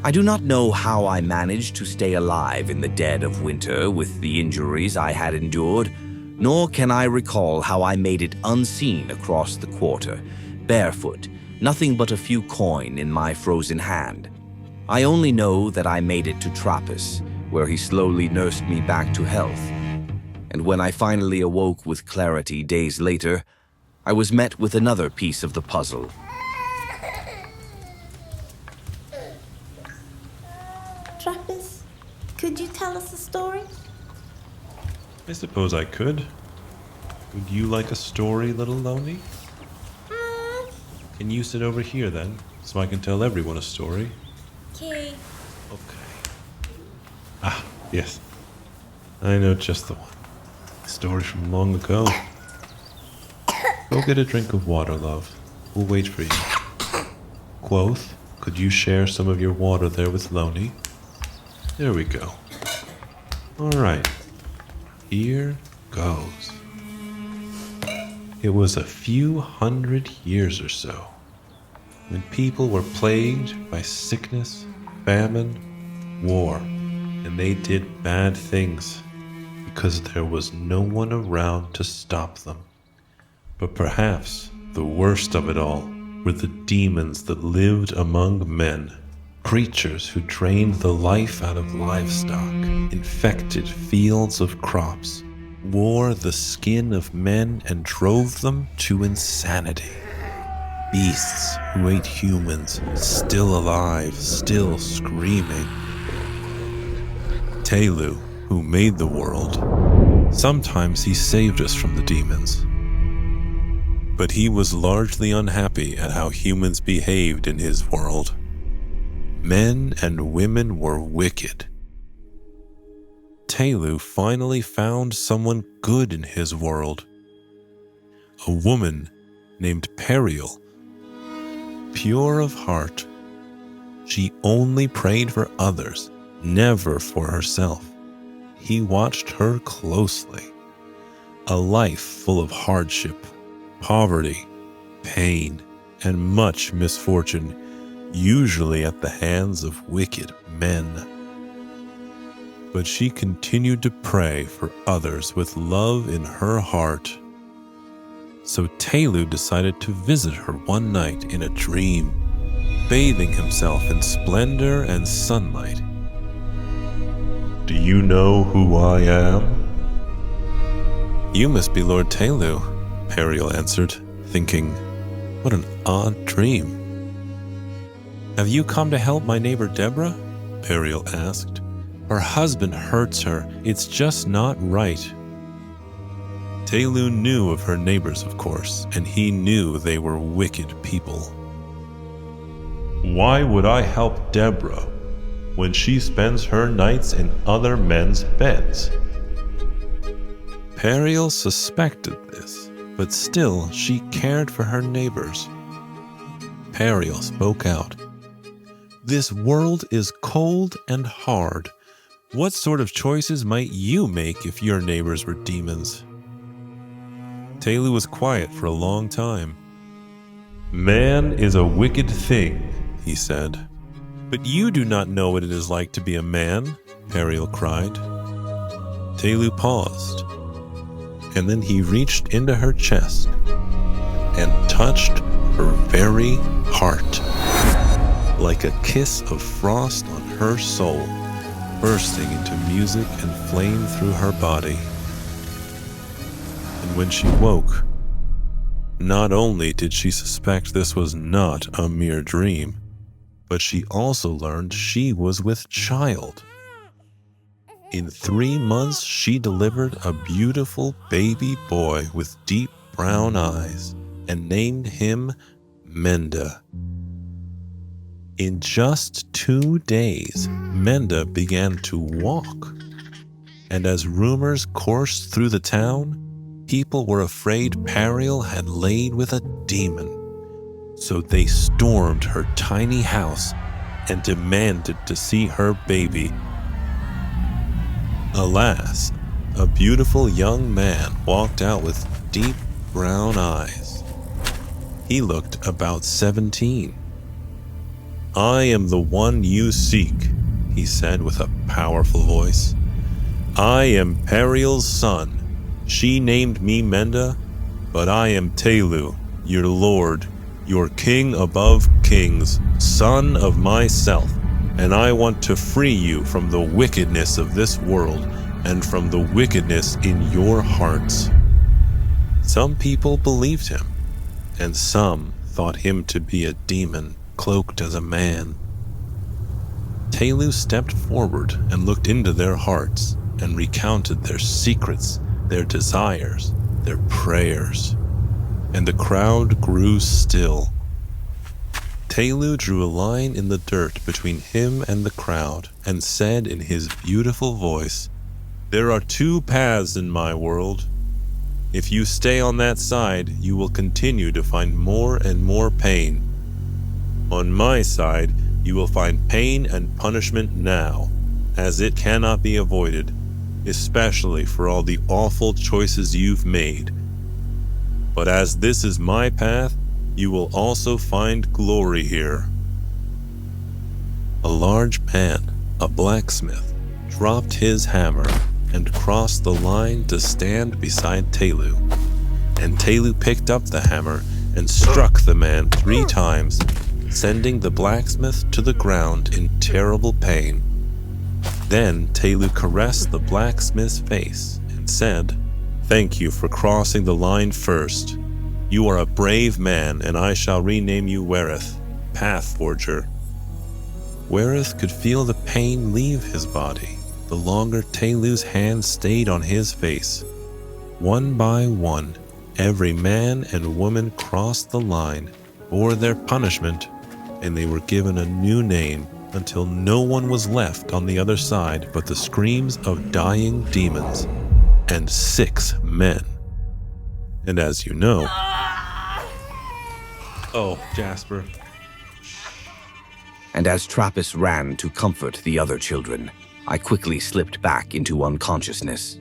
I do not know how I managed to stay alive in the dead of winter with the injuries I had endured, nor can I recall how I made it unseen across the quarter, barefoot, nothing but a few coin in my frozen hand. I only know that I made it to Trappist, where he slowly nursed me back to health. And when I finally awoke with clarity days later, I was met with another piece of the puzzle. Trappist, could you tell us a story? I suppose I could. Would you like a story, little Loney? Can you sit over here then, so I can tell everyone a story? Okay. Ah, yes. I know just the one. A story from long ago. Go get a drink of water, love. We'll wait for you. Quoth, could you share some of your water there with Loney? There we go. All right. Here goes. It was a few hundred years or so, when people were plagued by sickness, famine, war, and they did bad things because there was no one around to stop them. But perhaps the worst of it all were the demons that lived among men, creatures who drained the life out of livestock, infected fields of crops, wore the skin of men and drove them to insanity. Beasts who ate humans, still alive, still screaming. Tehlu, who made the world, sometimes he saved us from the demons. But he was largely unhappy at how humans behaved in his world. Men and women were wicked. Tehlu finally found someone good in his world. A woman named Periel. Pure of heart, she only prayed for others, never for herself. He watched her closely. A life full of hardship, poverty, pain, and much misfortune, usually at the hands of wicked men. But she continued to pray for others with love in her heart. So Tehlu decided to visit her one night in a dream, bathing himself in splendor and sunlight. Do you know who I am? You must be Lord Tehlu, Periel answered, thinking, what an odd dream. Have you come to help my neighbor Deborah? Periel asked. Her husband hurts her. It's just not right. Tehlu knew of her neighbors, of course, and he knew they were wicked people. Why would I help Deborah when she spends her nights in other men's beds? Periel suspected this, but still she cared for her neighbors. Periel spoke out. This world is cold and hard. What sort of choices might you make if your neighbors were demons? Tehlu was quiet for a long time. Man is a wicked thing, he said. But you do not know what it is like to be a man, Periel cried. Tehlu paused, and then he reached into her chest and touched her very heart, like a kiss of frost on her soul, bursting into music and flame through her body. And when she woke, not only did she suspect this was not a mere dream, but she also learned she was with child. In 3 months, she delivered a beautiful baby boy with deep brown eyes and named him Menda. In just 2 days, Menda began to walk. And as rumors coursed through the town, people were afraid Periel had laid with a demon. So they stormed her tiny house and demanded to see her baby. Alas, a beautiful young man walked out with deep brown eyes. He looked about 17. I am the one you seek, he said with a powerful voice. I am Periel's son. She named me Menda, but I am Tehlu, your lord, your king above kings, son of myself, and I want to free you from the wickedness of this world and from the wickedness in your hearts. Some people believed him, and some thought him to be a demon cloaked as a man. Tehlu stepped forward and looked into their hearts and recounted their secrets, their desires, their prayers, and the crowd grew still. Tehlu drew a line in the dirt between him and the crowd and said in his beautiful voice, "There are two paths in my world. If you stay on that side, you will continue to find more and more pain. On my side, you will find pain and punishment now, as it cannot be avoided, especially for all the awful choices you've made. But as this is my path, you will also find glory here." A large man, a blacksmith, dropped his hammer and crossed the line to stand beside Tehlu. And Tehlu picked up the hammer and struck the man 3 times, sending the blacksmith to the ground in terrible pain. Then Tehlu caressed the blacksmith's face and said, "Thank you for crossing the line first. You are a brave man, and I shall rename you Wereth, Path Forger." Wereth could feel the pain leave his body the longer Tehlu's hand stayed on his face. One by one, every man and woman crossed the line, bore their punishment, and they were given a new name until no one was left on the other side but the screams of dying demons and 6 men. And as you know... Oh, Jasper. And as Trappist ran to comfort the other children, I quickly slipped back into unconsciousness.